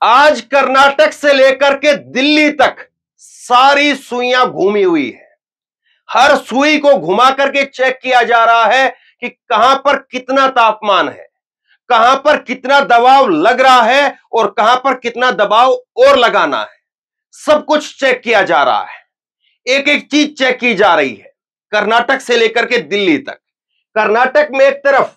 आज कर्नाटक से लेकर के दिल्ली तक सारी सुइयां घूमी हुई है। हर सुई को घुमा करके चेक किया जा रहा है कि कहां पर कितना तापमान है, कहां पर कितना दबाव लग रहा है और कहां पर कितना दबाव और लगाना है। सब कुछ चेक किया जा रहा है, एक एक चीज चेक की जा रही है, कर्नाटक से लेकर के दिल्ली तक। कर्नाटक में एक तरफ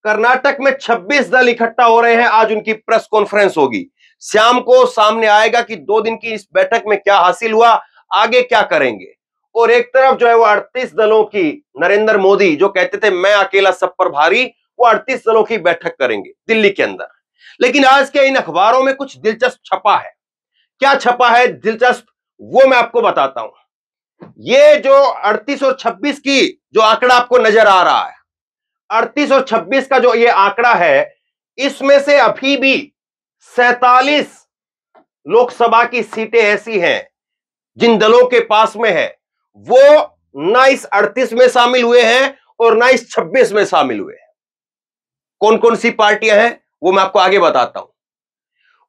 कर्नाटक में 26 दल इकट्ठा हो रहे हैं। आज उनकी प्रेस कॉन्फ्रेंस होगी, शाम को सामने आएगा कि 2 दिन की इस बैठक में क्या हासिल हुआ, आगे क्या करेंगे। और एक तरफ जो है वो 38 दलों की, नरेंद्र मोदी जो कहते थे मैं अकेला सब पर भारी, वो 38 दलों की बैठक करेंगे दिल्ली के अंदर। लेकिन आज के इन अखबारों में कुछ दिलचस्प छपा है। क्या छपा है दिलचस्प, वो मैं आपको बताता हूं। ये जो 38 और 26 की जो आंकड़ा आपको नजर आ रहा है, 38 और 26 का जो ये आंकड़ा है, इसमें से अभी भी 47 लोकसभा की सीटें ऐसी हैं जिन दलों के पास में है, वो ना इस 38 में शामिल हुए हैं और ना इस 26 में शामिल हुए हैं। कौन कौन सी पार्टियां हैं वो मैं आपको आगे बताता हूं,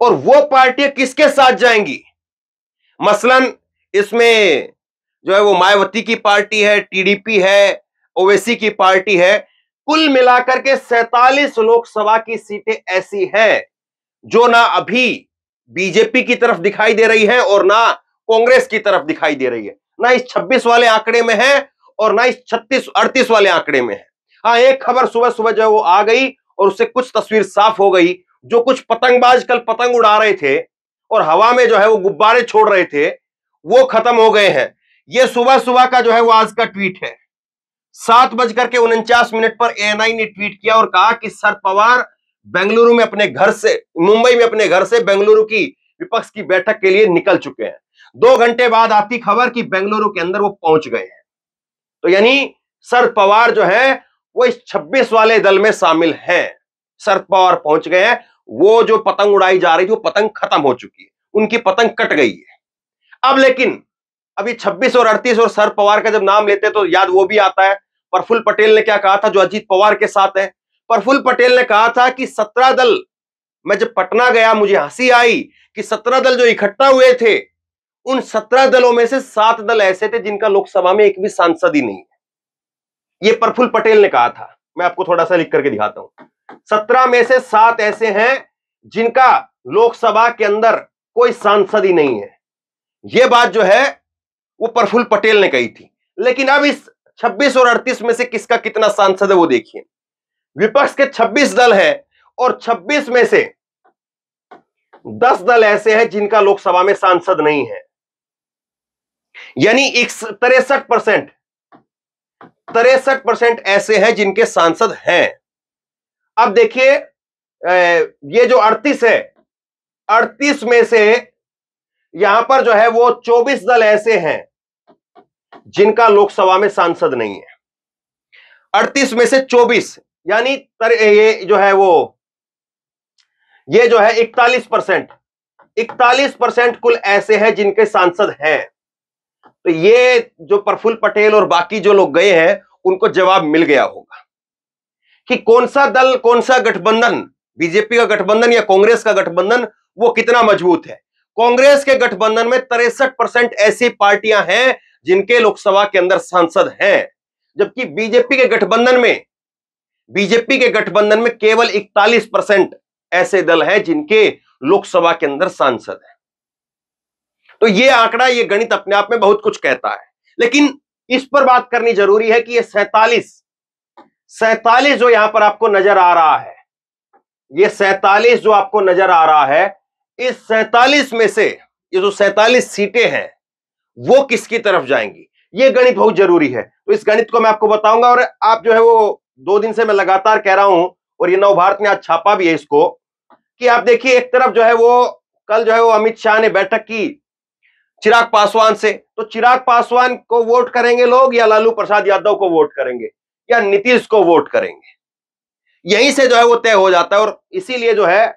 और वो पार्टियां किसके साथ जाएंगी। मसलन इसमें जो है वो मायावती की पार्टी है, टीडीपी है, ओवैसी की पार्टी है। कुल मिलाकर के 47 लोकसभा की सीटें ऐसी हैं जो ना अभी बीजेपी की तरफ दिखाई दे रही है और ना कांग्रेस की तरफ दिखाई दे रही है, ना इस 26 वाले आंकड़े में है और ना इस 38 वाले आंकड़े में है। हाँ, एक खबर सुबह सुबह जो है वो आ गई और उससे कुछ तस्वीर साफ हो गई। जो कुछ पतंगबाज कल पतंग उड़ा रहे थे और हवा में जो है वो गुब्बारे छोड़ रहे थे, वो खत्म हो गए हैं। ये सुबह सुबह का जो है वो आज का ट्वीट है। 7:49 पर एएनआई ने ट्वीट किया और कहा कि शरद पवार बेंगलुरु में अपने घर से, मुंबई में अपने घर से बेंगलुरु की विपक्ष की बैठक के लिए निकल चुके हैं। 2 घंटे बाद आती खबर कि बेंगलुरु के अंदर वो पहुंच गए हैं। तो यानी शरद पवार जो है वो इस 26 वाले दल में शामिल हैं। शरद पवार पहुंच गए हैं। वो जो पतंग उड़ाई जा रही थी वो पतंग खत्म हो चुकी है, उनकी पतंग कट गई है। अब लेकिन अभी 26 और 38 और शरद पवार का जब नाम लेते तो याद वो भी आता है। प्रफुल्ल पटेल ने क्या कहा था जो अजीत पवार के साथ है। प्रफुल्ल पटेल ने कहा था कि 17 दल, मैं जब पटना गया मुझे हंसी आई कि 17 दल जो इकट्ठा हुए थे, उन 17 दलों में से 7 दल ऐसे थे जिनका लोकसभा में एक भी सांसद ही नहीं है। ये प्रफुल्ल पटेल ने कहा था। मैं आपको थोड़ा सा लिख करके दिखाता हूं। 17 में से 7 ऐसे हैं जिनका लोकसभा के अंदर कोई सांसद ही नहीं है। यह बात जो है वो प्रफुल्ल पटेल ने कही थी। लेकिन अब इस 26 और 38 में से किसका कितना सांसद है वो देखिए। विपक्ष के 26 दल है और 26 में से 10 दल ऐसे हैं जिनका लोकसभा में सांसद नहीं है। यानी 63% ऐसे हैं जिनके सांसद हैं। अब देखिए, ये जो 38 है, 38 में से यहां पर जो है वो 24 दल ऐसे हैं जिनका लोकसभा में सांसद नहीं है। 38 में से 24, यानी ये जो है वो, ये जो है 41% कुल ऐसे हैं जिनके सांसद हैं। तो ये जो प्रफुल्ल पटेल और बाकी जो लोग गए हैं उनको जवाब मिल गया होगा कि कौन सा दल, कौन सा गठबंधन, बीजेपी का गठबंधन या कांग्रेस का गठबंधन, वो कितना मजबूत है। कांग्रेस के गठबंधन में 63% ऐसी पार्टियां हैं जिनके लोकसभा के अंदर सांसद हैं, जबकि बीजेपी के गठबंधन में केवल 41% ऐसे दल हैं जिनके लोकसभा के अंदर सांसद हैं। तो ये आंकड़ा, ये गणित अपने आप में बहुत कुछ कहता है। लेकिन इस पर बात करनी जरूरी है कि ये 47 जो यहां पर आपको नजर आ रहा है, ये 47 जो आपको नजर आ रहा है, इस 47 में से ये जो 47 सीटें हैं वो किसकी तरफ जाएंगी, ये गणित बहुत जरूरी है। तो इस गणित को मैं आपको बताऊंगा। और आप जो है वो 2 दिन से मैं लगातार कह रहा हूं, और ये नवभारत ने आज छापा भी है इसको, कि आप देखिए एक तरफ जो है वो कल जो है वो अमित शाह ने बैठक की चिराग पासवान से, तो चिराग पासवान को वोट करेंगे लोग या लालू प्रसाद यादव को वोट करेंगे या नीतीश को वोट करेंगे, यहीं से जो है वो तय हो जाता है। और इसीलिए जो है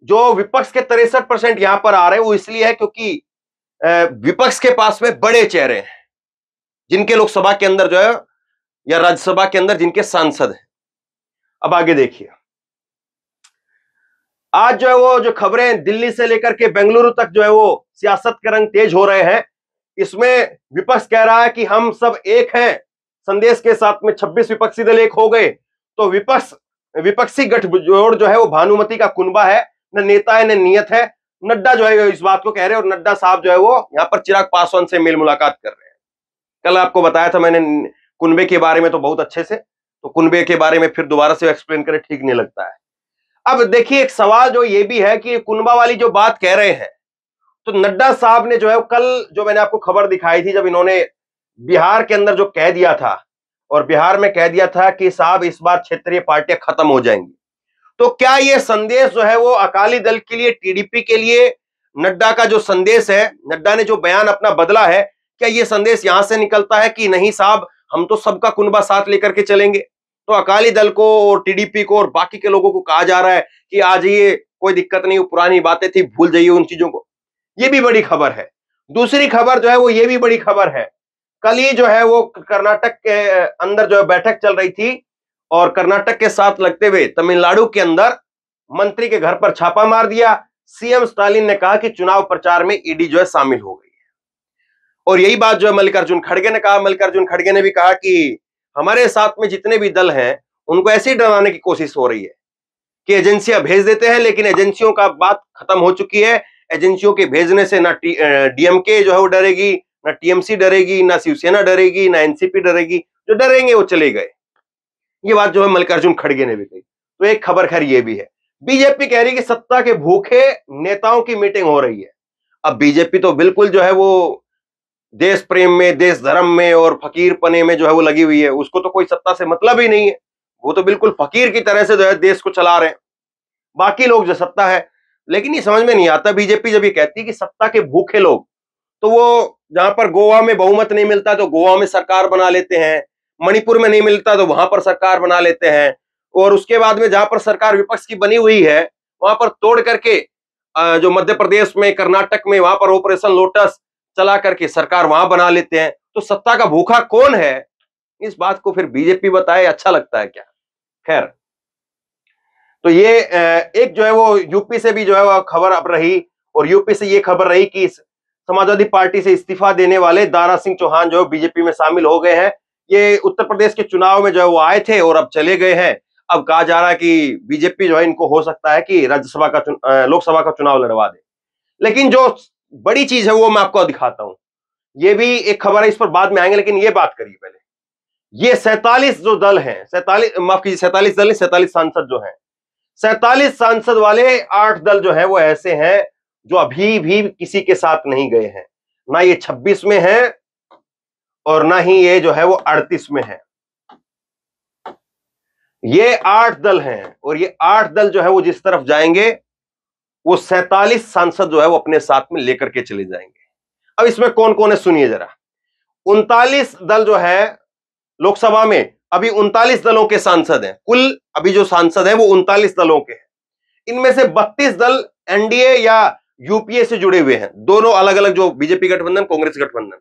जो विपक्ष के 63% यहां पर आ रहे हैं वो इसलिए है क्योंकि विपक्ष के पास में बड़े चेहरे हैं जिनके लोकसभा के अंदर जो है या राज्यसभा के अंदर जिनके सांसद हैं। अब आगे देखिए, आज जो है वो जो खबरें दिल्ली से लेकर के बेंगलुरु तक जो है वो सियासत के रंग तेज हो रहे हैं, इसमें विपक्ष कह रहा है कि हम सब एक हैं, संदेश के साथ में 26 विपक्षी दल एक हो गए। तो विपक्षी गठजोड़ जो है वो भानुमति का कुनबा है, न नेता है न नियत है। नड्डा जो है इस बात को कह रहे हैं और नड्डा साहब जो है वो यहाँ पर चिराग पासवान से मेल मुलाकात कर रहे हैं। कल आपको बताया था मैंने कुनबे के बारे में तो बहुत अच्छे से, तो कुनबे के बारे में फिर दोबारा से एक्सप्लेन करें ठीक नहीं लगता है। अब देखिए एक सवाल जो ये भी है कि कुनबा वाली जो बात कह रहे हैं, तो नड्डा साहब ने जो है कल जो मैंने आपको खबर दिखाई थी, जब इन्होंने बिहार के अंदर जो कह दिया था और बिहार में कह दिया था कि साहब इस बार क्षेत्रीय पार्टियां खत्म हो जाएंगी, तो क्या ये संदेश जो है वो अकाली दल के लिए, टीडीपी के लिए नड्डा का जो संदेश है, नड्डा ने जो बयान अपना बदला है, क्या ये संदेश यहां से निकलता है कि नहीं साहब हम तो सबका कुनबा साथ लेकर के चलेंगे? तो अकाली दल को और टीडीपी को और बाकी के लोगों को कहा जा रहा है कि आ जाइए, कोई दिक्कत नहीं, पुरानी बातें थी, भूल जाइए उन चीजों को। ये भी बड़ी खबर है। दूसरी खबर जो है वो ये भी बड़ी खबर है, कल ही जो है वो कर्नाटक के अंदर जो है बैठक चल रही थी और कर्नाटक के साथ लगते हुए तमिलनाडु के अंदर मंत्री के घर पर छापा मार दिया। सीएम स्टालिन ने कहा कि चुनाव प्रचार में ईडी जो है शामिल हो गई है। और यही बात जो है मल्लिकार्जुन खड़गे ने कहा। मल्लिकार्जुन खड़गे ने भी कहा कि हमारे साथ में जितने भी दल हैं उनको ऐसे ही डराने की कोशिश हो रही है कि एजेंसियां भेज देते हैं, लेकिन एजेंसियों का बात खत्म हो चुकी है। एजेंसियों के भेजने से ना डीएमके जो है वो डरेगी, ना टीएमसी डरेगी, ना शिवसेना डरेगी, ना एनसीपी डरेगी। जो डरेंगे वो चले गए। ये बात जो है मल्लिकार्जुन खड़गे ने भी कही। तो एक खबर खैर ये भी है, बीजेपी कह रही है कि सत्ता के भूखे नेताओं की मीटिंग हो रही है। अब बीजेपी तो बिल्कुल जो है वो देश प्रेम में, देश धर्म में और फकीर पने में जो है वो लगी हुई है। उसको तो कोई सत्ता से मतलब ही नहीं है, वो तो बिल्कुल फकीर की तरह से जो है देश को चला रहे हैं। बाकी लोग जो सत्ता है, लेकिन ये समझ में नहीं आता बीजेपी जब ये कहती है कि सत्ता के भूखे लोग, तो वो जहां पर गोवा में बहुमत नहीं मिलता तो गोवा में सरकार बना लेते हैं, मणिपुर में नहीं मिलता तो वहां पर सरकार बना लेते हैं, और उसके बाद में जहां पर सरकार विपक्ष की बनी हुई है वहां पर तोड़ करके जो मध्य प्रदेश में, कर्नाटक में, वहां पर ऑपरेशन लोटस चला करके सरकार वहां बना लेते हैं। तो सत्ता का भूखा कौन है, इस बात को फिर बीजेपी बताए, अच्छा लगता है क्या? खैर, तो ये एक जो है वो यूपी से भी जो है वो खबर अब रही, और यूपी से ये खबर रही कि समाजवादी पार्टी से इस्तीफा देने वाले दारा सिंह चौहान जो बीजेपी में शामिल हो गए हैं। ये उत्तर प्रदेश के चुनाव में जो है वो आए थे और अब चले गए हैं। अब कहा जा रहा है कि बीजेपी जो है इनको हो सकता है कि राज्यसभा का लोकसभा का चुनाव लड़वा दे। लेकिन जो बड़ी चीज है वो मैं आपको दिखाता हूं। ये भी एक खबर है, इस पर बाद में आएंगे, लेकिन ये बात करिए पहले। ये 47 जो दल हैं, 47 माफ कीजिए, 47 दल नहीं, 47 सांसद जो हैं, 47 सांसद वाले 8 दल जो है वो ऐसे हैं जो अभी भी किसी के साथ नहीं गए हैं। ना ये 26 में है और ना ही ये जो है वो 38 में है। ये 8 दल हैं और ये 8 दल जो है वो जिस तरफ जाएंगे वो 47 सांसद जो है वो अपने साथ में लेकर के चले जाएंगे। अब इसमें कौन कौन है सुनिए जरा। 39 दल जो है लोकसभा में, अभी 39 दलों के सांसद हैं। कुल अभी जो सांसद हैं वो 39 दलों के हैं। इनमें से 32 दल एनडीए या यूपीए से जुड़े हुए हैं, दोनों अलग अलग, जो बीजेपी गठबंधन, कांग्रेस गठबंधन।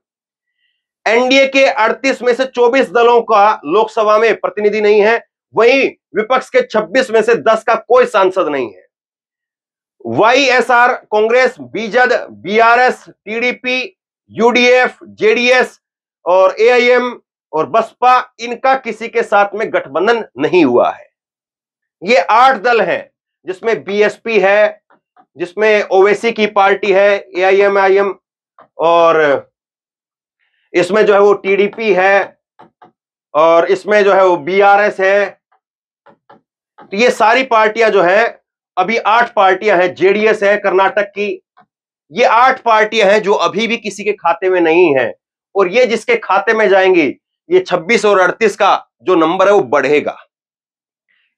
एनडीए के 38 में से 24 दलों का लोकसभा में प्रतिनिधि नहीं है, वहीं विपक्ष के 26 में से 10 का कोई सांसद नहीं है। वाईएसआर, कांग्रेस, बीजद, बीआरएस, टीडीपी, यूडीएफ, जेडीएस और एआईएम और बसपा, इनका किसी के साथ में गठबंधन नहीं हुआ है। ये 8 दल हैं, जिसमें बीएसपी है, जिसमें ओवैसी की पार्टी है एआईएमआईएम, और इसमें जो है वो टीडीपी है, और इसमें जो है वो बीआरएस है। तो ये सारी पार्टियां जो है, अभी 8 पार्टियां हैं, जेडीएस है कर्नाटक की। ये 8 पार्टियां हैं जो अभी भी किसी के खाते में नहीं है, और ये जिसके खाते में जाएंगी, ये 26 और 38 का जो नंबर है वो बढ़ेगा।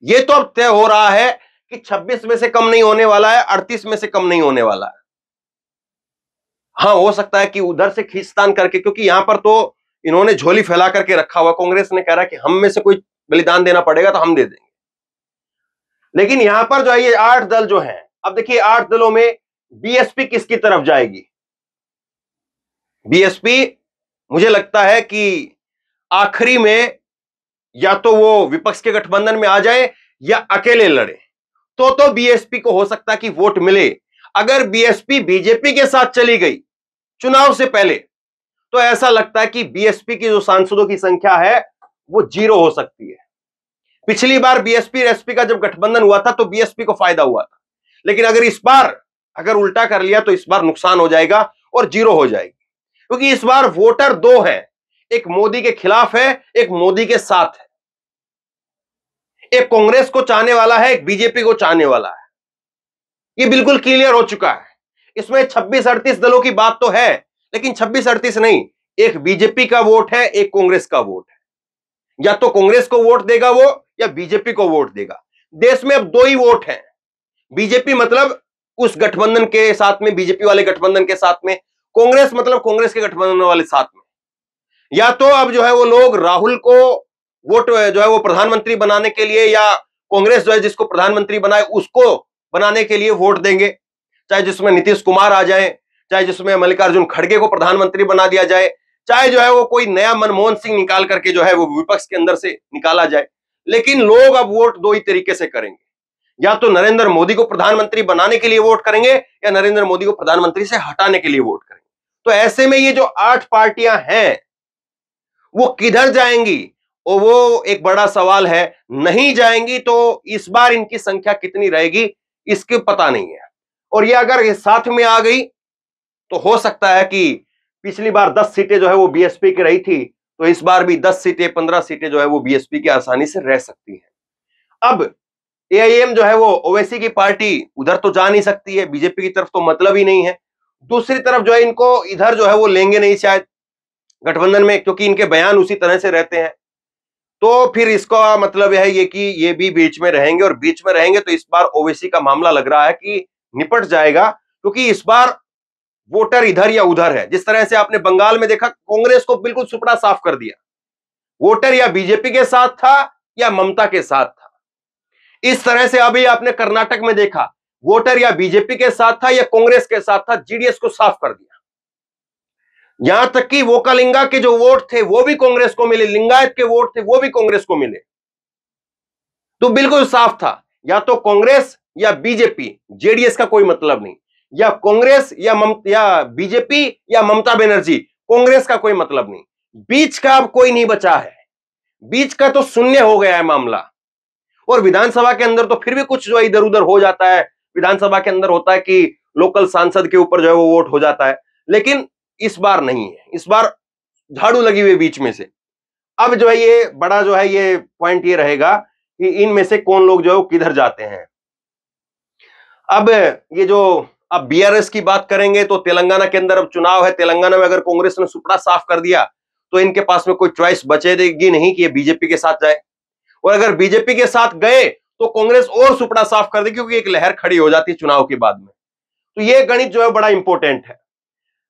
ये तो अब तय हो रहा है कि 26 में से कम नहीं होने वाला है, 38 में से कम नहीं होने वाला है। हाँ, हो सकता है कि उधर से खींचतान करके, क्योंकि यहां पर तो इन्होंने झोली फैला करके रखा हुआ। कांग्रेस ने कह रहा है कि हम में से कोई बलिदान देना पड़ेगा तो हम दे देंगे, लेकिन यहां पर जो है ये 8 दल जो हैं, अब देखिए 8 दलों में बीएसपी किसकी तरफ जाएगी? बीएसपी मुझे लगता है कि आखिरी में या तो वो विपक्ष के गठबंधन में आ जाए या अकेले लड़े। तो बीएसपी को हो सकता है कि वोट मिले। अगर बीएसपी बीजेपी के साथ चली गई चुनाव से पहले, तो ऐसा लगता है कि बीएसपी की जो सांसदों की संख्या है वो 0 हो सकती है। पिछली बार बीएसपी एसपी का जब गठबंधन हुआ था तो बीएसपी को फायदा हुआ था, लेकिन अगर इस बार अगर उल्टा कर लिया तो इस बार नुकसान हो जाएगा और 0 हो जाएगी, क्योंकि इस बार वोटर 2 है, एक मोदी के खिलाफ है, एक मोदी के साथ है, एक कांग्रेस को चाहने वाला है, एक बीजेपी को चाहने वाला है। ये बिल्कुल क्लियर हो चुका है। इसमें 26-38 दलों की बात तो है, लेकिन 26-38 नहीं, एक बीजेपी का वोट है, एक कांग्रेस का वोट है। या तो कांग्रेस को वोट देगा वो, या बीजेपी को वोट देगा। देश में अब 2 ही वोट हैं। बीजेपी मतलब उस गठबंधन के साथ में, बीजेपी वाले गठबंधन के साथ में, कांग्रेस मतलब कांग्रेस के गठबंधन वाले साथ में। या तो अब जो है वो लोग राहुल को वोट जो है वो प्रधानमंत्री बनाने के लिए, या कांग्रेस जो है जिसको प्रधानमंत्री बनाए उसको बनाने के लिए वोट देंगे, चाहे जिसमें नीतीश कुमार आ जाए, चाहे जिसमें मल्लिकार्जुन खड़गे को प्रधानमंत्री बना दिया जाए, चाहे जो है वो कोई नया मनमोहन सिंह निकाल करके जो है वो विपक्ष के अंदर से निकाला जाए। लेकिन लोग अब वोट 2 ही तरीके से करेंगे, या तो नरेंद्र मोदी को प्रधानमंत्री बनाने के लिए वोट करेंगे, या नरेंद्र मोदी को प्रधानमंत्री से हटाने के लिए वोट करेंगे। तो ऐसे में ये जो 8 पार्टियां हैं वो किधर जाएंगी, और वो एक बड़ा सवाल है। नहीं जाएंगी तो इस बार इनकी संख्या कितनी रहेगी इसके पता नहीं है। और ये अगर ये साथ में आ गई तो हो सकता है कि पिछली बार 10 सीटें जो है वो बीएसपी की रही थी, तो इस बार भी 10 सीटें 15 सीटें जो है वो बीएसपी की आसानी से रह सकती है। अब एआईएम जो है वो ओवैसी की पार्टी उधर तो जा नहीं सकती है, बीजेपी की तरफ तो मतलब ही नहीं है। दूसरी तरफ जो है इनको इधर जो है वो लेंगे नहीं शायद गठबंधन में, क्योंकि इनके बयान उसी तरह से रहते हैं। तो फिर इसका मतलब है ये कि ये भी बीच में रहेंगे, और बीच में रहेंगे तो इस बार ओवैसी का मामला लग रहा है कि निपट जाएगा, क्योंकि इस बार वोटर इधर या उधर है। जिस तरह से आपने बंगाल में देखा, कांग्रेस को बिल्कुल सुपड़ा साफ कर दिया, वोटर या बीजेपी के साथ था या ममता के साथ था। इस तरह से अभी आपने कर्नाटक में देखा, वोटर या बीजेपी के साथ था या कांग्रेस के साथ था, जेडीएस को साफ कर दिया। यहां तक कि वोकालिंगा के जो वोट थे वो भी कांग्रेस को मिले, लिंगायत के वोट थे वो भी कांग्रेस को मिले। तो बिल्कुल साफ था, या तो कांग्रेस या बीजेपी, जेडीएस का कोई मतलब नहीं, या कांग्रेस या बीजेपी या ममता बनर्जी, कांग्रेस का कोई मतलब नहीं। बीच का अब कोई नहीं बचा है, बीच का तो शून्य हो गया है मामला। और विधानसभा के अंदर तो फिर भी कुछ जो इधर उधर हो जाता है, विधानसभा के अंदर होता है कि लोकल सांसद के ऊपर जो है वो वोट हो जाता है, लेकिन इस बार नहीं है। इस बार झाड़ू लगी हुई बीच में से। अब जो है ये बड़ा जो है ये पॉइंट ये रहेगा कि इनमें से कौन लोग जो है किधर जाते हैं। अब ये जो अब बीआरएस की बात करेंगे तो तेलंगाना के अंदर अब चुनाव है। तेलंगाना में अगर कांग्रेस ने सुपड़ा साफ कर दिया तो इनके पास में कोई चॉइस बचेगी नहीं कि ये बीजेपी के साथ जाए, और अगर बीजेपी के साथ गए तो कांग्रेस और सुपड़ा साफ कर देगी, क्योंकि एक लहर खड़ी हो जाती है चुनाव के बाद में। तो ये गणित जो है बड़ा इंपॉर्टेंट है।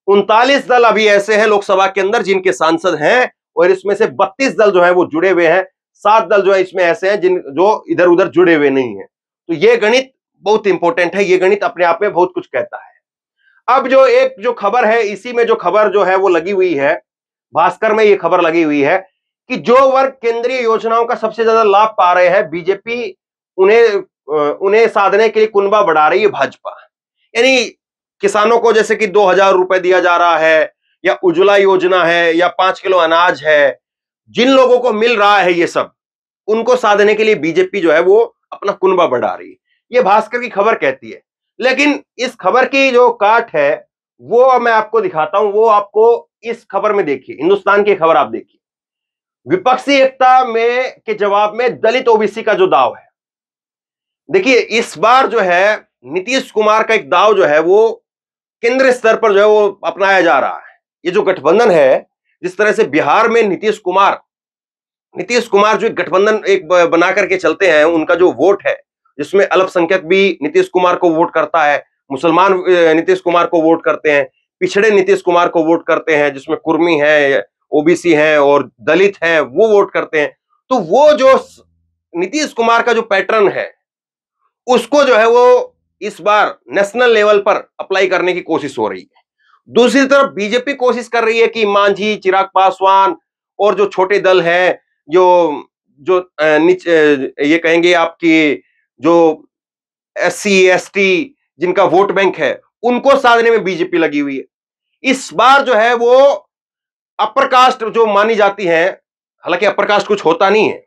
39 दल अभी ऐसे हैं लोकसभा के अंदर जिनके सांसद हैं, और इसमें से 32 दल जो है वो जुड़े हुए हैं, 7 दल जो है इसमें ऐसे हैं जो इधर उधर जुड़े हुए नहीं है। तो ये गणित बहुत इंपॉर्टेंट है, ये गणित अपने आप में बहुत कुछ कहता है। अब जो एक जो खबर है, इसी में जो खबर जो है वो लगी हुई है, भास्कर में ये खबर लगी हुई है कि जो वर्ग केंद्रीय योजनाओं का सबसे ज्यादा लाभ पा रहे हैं, बीजेपी उन्हें साधने के लिए कुनबा बढ़ा रही है भाजपा। यानी किसानों को जैसे कि 2000 रुपए दिया जा रहा है, या उज्ज्वला योजना है, या 5 किलो अनाज है, जिन लोगों को मिल रहा है ये सब, उनको साधने के लिए बीजेपी जो है वो अपना कुनबा बढ़ा रही है। ये भास्कर की खबर कहती है। लेकिन इस खबर की जो काट है वो मैं आपको दिखाता हूं, वो आपको इस खबर में देखिए, हिंदुस्तान की खबर आप देखिए। विपक्षी एकता में के जवाब में दलित ओबीसी का जो दाव है, देखिए इस बार जो है नीतीश कुमार का एक दाव जो है वो केंद्र स्तर पर जो है वो अपनाया जा रहा है। ये जो गठबंधन है, जिस तरह से बिहार में नीतीश कुमार जो गठबंधन एक बना करके चलते हैं, उनका जो वोट है जिसमें अल्पसंख्यक भी नीतीश कुमार को वोट करता है, मुसलमान नीतीश कुमार को वोट करते हैं, पिछड़े नीतीश कुमार को वोट करते हैं, जिसमें कुर्मी है, ओबीसी हैं और दलित हैं, वो वोट करते हैं। तो वो जो नीतीश कुमार का जो पैटर्न है उसको जो है वो इस बार नेशनल लेवल पर अप्लाई करने की कोशिश हो रही है। दूसरी तरफ बीजेपी कोशिश कर रही है कि मांझी, चिराग पासवान और जो छोटे दल हैं, जो ये कहेंगे आपकी जो SC ST जिनका वोट बैंक है उनको साधने में बीजेपी लगी हुई है। इस बार जो है वो अपर कास्ट जो मानी जाती है, हालांकि अपर कास्ट कुछ होता नहीं है,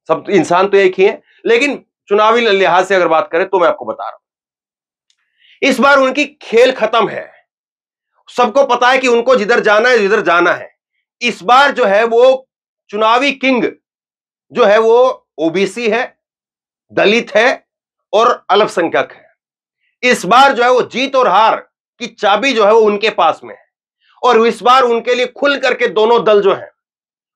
सब इंसान तो एक ही है, लेकिन चुनावी लिहाज से अगर बात करें तो मैं आपको बता रहा हूं इस बार उनकी खेल खत्म है। सबको पता है कि उनको जिधर जाना है जिधर जाना है। इस बार जो है वो चुनावी किंग जो है वो ओबीसी है, दलित है और अल्पसंख्यक है। इस बार जो है वो जीत और हार की चाबी जो है वो उनके पास में है और इस बार उनके लिए खुल करके दोनों दल जो है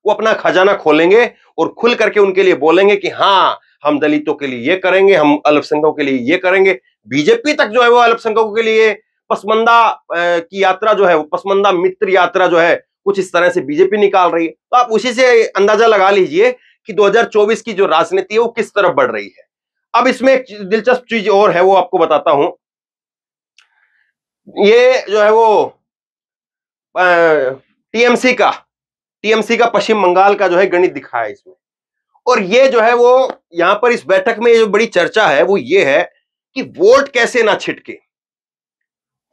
वो अपना खजाना खोलेंगे और खुल करके उनके लिए बोलेंगे कि हां हम दलितों के लिए ये करेंगे, हम अल्पसंख्यकों के लिए ये करेंगे। बीजेपी तक जो है वो अल्पसंख्यकों के लिए पसमंदा की यात्रा जो है वो पसमंदा मित्र यात्रा जो है कुछ इस तरह से बीजेपी निकाल रही है। तो आप उसी से अंदाजा लगा लीजिए कि 2024 की जो राजनीति है वो किस तरफ बढ़ रही है। अब इसमें एक दिलचस्प चीज और है वो आपको बताता हूं। ये जो है वो टीएमसी का पश्चिम बंगाल का जो है गणित दिखाया इसमें। और ये जो है वो यहां पर इस बैठक में जो बड़ी चर्चा है वो ये है कि वोट कैसे ना छिटके,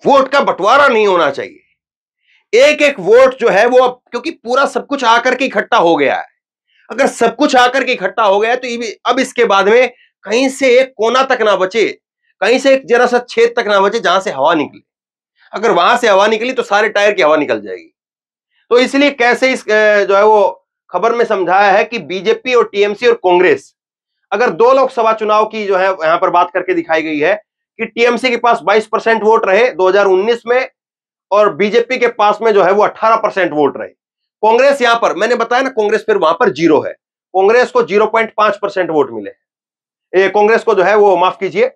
वोट का बंटवारा नहीं होना चाहिए। एक एक वोट जो है वो क्योंकि पूरा सब कुछ आकर के इकट्ठा हो गया है, अगर सब कुछ आकर के इकट्ठा हो गया तो अब इसके बाद में कहीं से एक कोना तक ना बचे, कहीं से एक जरा सा छेद तक ना बचे जहां से हवा निकले। अगर वहां से हवा निकली तो सारे टायर की हवा निकल जाएगी। तो इसलिए कैसे इस जो है वो खबर में समझाया है कि बीजेपी और टीएमसी और कांग्रेस, अगर 2 लोकसभा चुनाव की जो है यहां पर बात करके दिखाई गई है कि टीएमसी के पास 22% वोट रहे 2019 में और बीजेपी के पास में जो है वो 18% वोट रहे। कांग्रेस यहां पर मैंने बताया ना, कांग्रेस फिर वहां पर 0 है, कांग्रेस को 0.5% वोट मिले। कांग्रेस को जो है वो माफ कीजिए,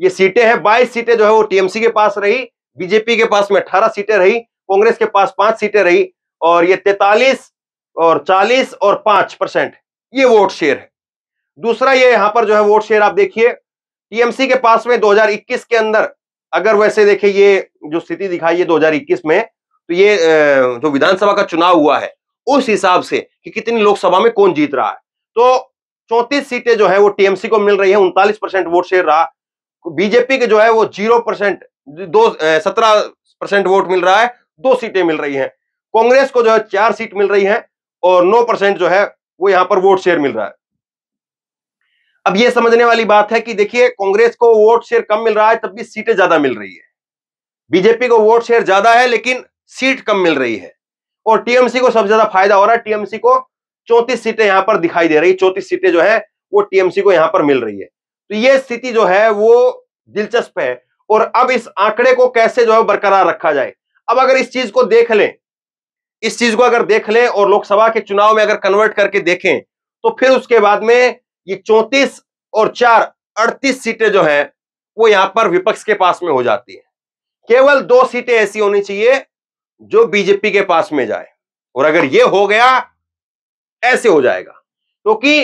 ये सीटें हैं 22 सीटें जो है वो टीएमसी के पास रही, बीजेपी के पास में 18 सीटें रही, कांग्रेस के पास 5 सीटें रही और ये 43 और 40 और 5% ये वोट शेयर है। दूसरा ये यहां पर जो है वोट शेयर आप देखिए, टीएमसी के पास में 2021 के अंदर अगर वैसे देखिए ये जो स्थिति दिखाई है 2021 में, तो ये जो विधानसभा का चुनाव हुआ है उस हिसाब से कि कितनी लोकसभा में कौन जीत रहा है, तो 34 सीटें जो है वो टीएमसी को मिल रही है, 39% वोट शेयर रहा। बीजेपी के जो है वो 0% 17% वोट मिल रहा है, 2 सीटें मिल रही हैं। कांग्रेस को जो है 4 सीट मिल रही है और 9% जो है वो यहां पर वोट शेयर मिल रहा है। अब ये समझने वाली बात है कि देखिए कांग्रेस को वोट शेयर कम मिल रहा है तब भी सीटें ज्यादा मिल रही है, बीजेपी को वोट शेयर ज्यादा है लेकिन सीट कम मिल रही है और टीएमसी को सबसे ज्यादा फायदा हो रहा है। टीएमसी को 34 सीटें यहां पर दिखाई दे रही, 34 सीटें जो है वो टीएमसी को यहां पर मिल रही है। तो ये स्थिति जो है वो दिलचस्प है और अब इस आंकड़े को कैसे जो है बरकरार रखा जाए। अब अगर इस चीज को देख लें, इस चीज को अगर देख लें और लोकसभा के चुनाव में अगर कन्वर्ट करके देखें तो फिर उसके बाद में ये 34 और 4 38 सीटें जो है वो यहां पर विपक्ष के पास में हो जाती है। केवल 2 सीटें ऐसी होनी चाहिए जो बीजेपी के पास में जाए और अगर ये हो गया ऐसे हो जाएगा, क्योंकि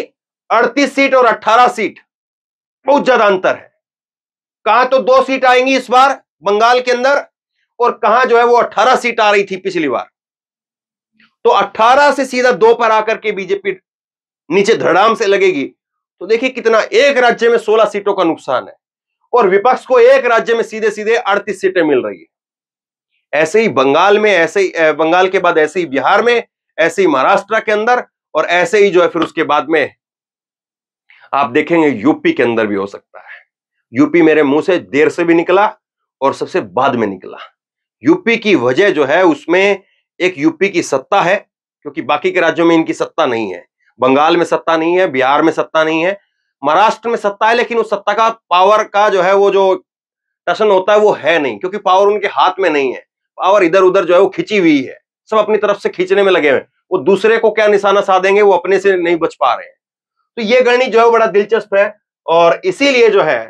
38 सीट और 18 सीट बहुत ज्यादा अंतर है। कहां तो 2 सीट आएंगी इस बार बंगाल के अंदर और कहां जो है वो 18 सीट आ रही थी पिछली बार, तो 18 से सीधा 2 पर आकर के बीजेपी नीचे धड़ाम से लगेगी। तो देखिए कितना, एक राज्य में 16 सीटों का नुकसान है और विपक्ष को एक राज्य में सीधे सीधे 38 सीटें मिल रही है। ऐसे ही बंगाल में, ऐसे ही बंगाल के बाद ऐसे ही बिहार में, ऐसे ही महाराष्ट्र के अंदर और ऐसे ही जो है फिर उसके बाद में आप देखेंगे यूपी के अंदर भी हो सकता है। यूपी मेरे मुंह से देर से भी निकला और सबसे बाद में निकला। यूपी की वजह जो है उसमें एक यूपी की सत्ता है, क्योंकि बाकी के राज्यों में इनकी सत्ता नहीं है। बंगाल में सत्ता नहीं है, बिहार में सत्ता नहीं है, महाराष्ट्र में सत्ता है, लेकिन उस सत्ता का पावर का जो है वो जो टसन होता है वो है नहीं, क्योंकि पावर उनके हाथ में नहीं है। पावर इधर उधर जो है वो खिंची हुई है, सब अपनी तरफ से खींचने में लगे हुए, वो दूसरे को क्या निशाना साधेंगे, वो अपने से नहीं बच पा रहे हैं। तो ये गणित जो है बड़ा दिलचस्प है और इसीलिए जो है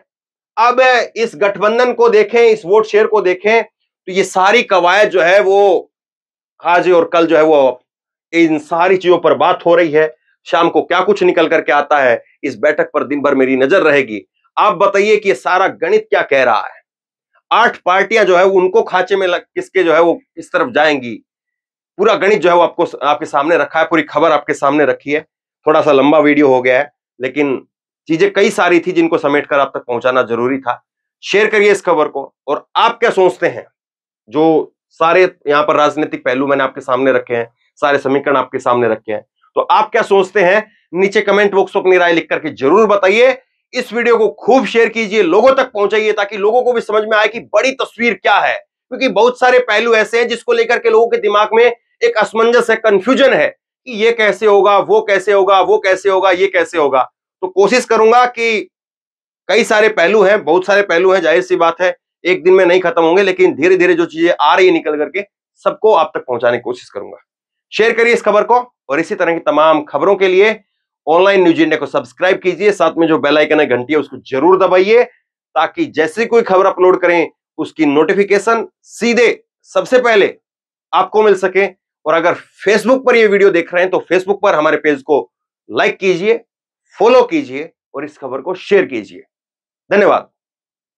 अब इस गठबंधन को देखें, इस वोट शेयर को देखें तो ये सारी कवायद जो है वो आज और कल जो है वो इन सारी चीजों पर बात हो रही है। शाम को क्या कुछ निकल करके आता है इस बैठक पर दिन भर मेरी नजर रहेगी। आप बताइए कि ये सारा गणित क्या कह रहा है। 8 पार्टियां जो है उनको खांचे में किसके जो है वो किस तरफ जाएंगी, पूरा गणित जो है वो आपको आपके सामने रखा है, पूरी खबर आपके सामने रखी है। थोड़ा सा लंबा वीडियो हो गया है लेकिन चीजें कई सारी थी जिनको समेटकर आप तक पहुंचाना जरूरी था। शेयर करिए इस खबर को। और आप क्या सोचते हैं? जो सारे यहां पर राजनीतिक पहलू मैंने आपके सामने रखे हैं, सारे समीकरण आपके सामने रखे हैं, तो आप क्या सोचते हैं? नीचे कमेंट बॉक्स में अपनी राय लिख करके जरूर बताइए। इस वीडियो को खूब शेयर कीजिए, लोगों तक पहुंचाइए, ताकि लोगों को भी समझ में आए कि बड़ी तस्वीर क्या है। क्योंकि बहुत सारे पहलू ऐसे हैं जिसको लेकर के लोगों के दिमाग में एक असमंजस है, कंफ्यूजन है कि ये कैसे होगा, वो कैसे होगा, वो कैसे होगा, ये कैसे होगा। तो कोशिश करूंगा कि कई सारे पहलू हैं, बहुत सारे पहलू हैं, जाहिर सी बात है एक दिन में नहीं खत्म होंगे, लेकिन धीरे धीरे जो चीजें आ रही है निकल करके सबको आप तक पहुंचाने की कोशिश करूंगा। शेयर करिए इस खबर को और इसी तरह की तमाम खबरों के लिए ऑनलाइन न्यूज इंडिया को सब्सक्राइब कीजिए। साथ में जो बेल आइकन है, घंटी है, उसको जरूर दबाइए, ताकि जैसे कोई खबर अपलोड करें उसकी नोटिफिकेशन सीधे सबसे पहले आपको मिल सके। और अगर फेसबुक पर ये वीडियो देख रहे हैं तो फेसबुक पर हमारे पेज को लाइक कीजिए, फॉलो कीजिए और इस खबर को शेयर कीजिए। धन्यवाद।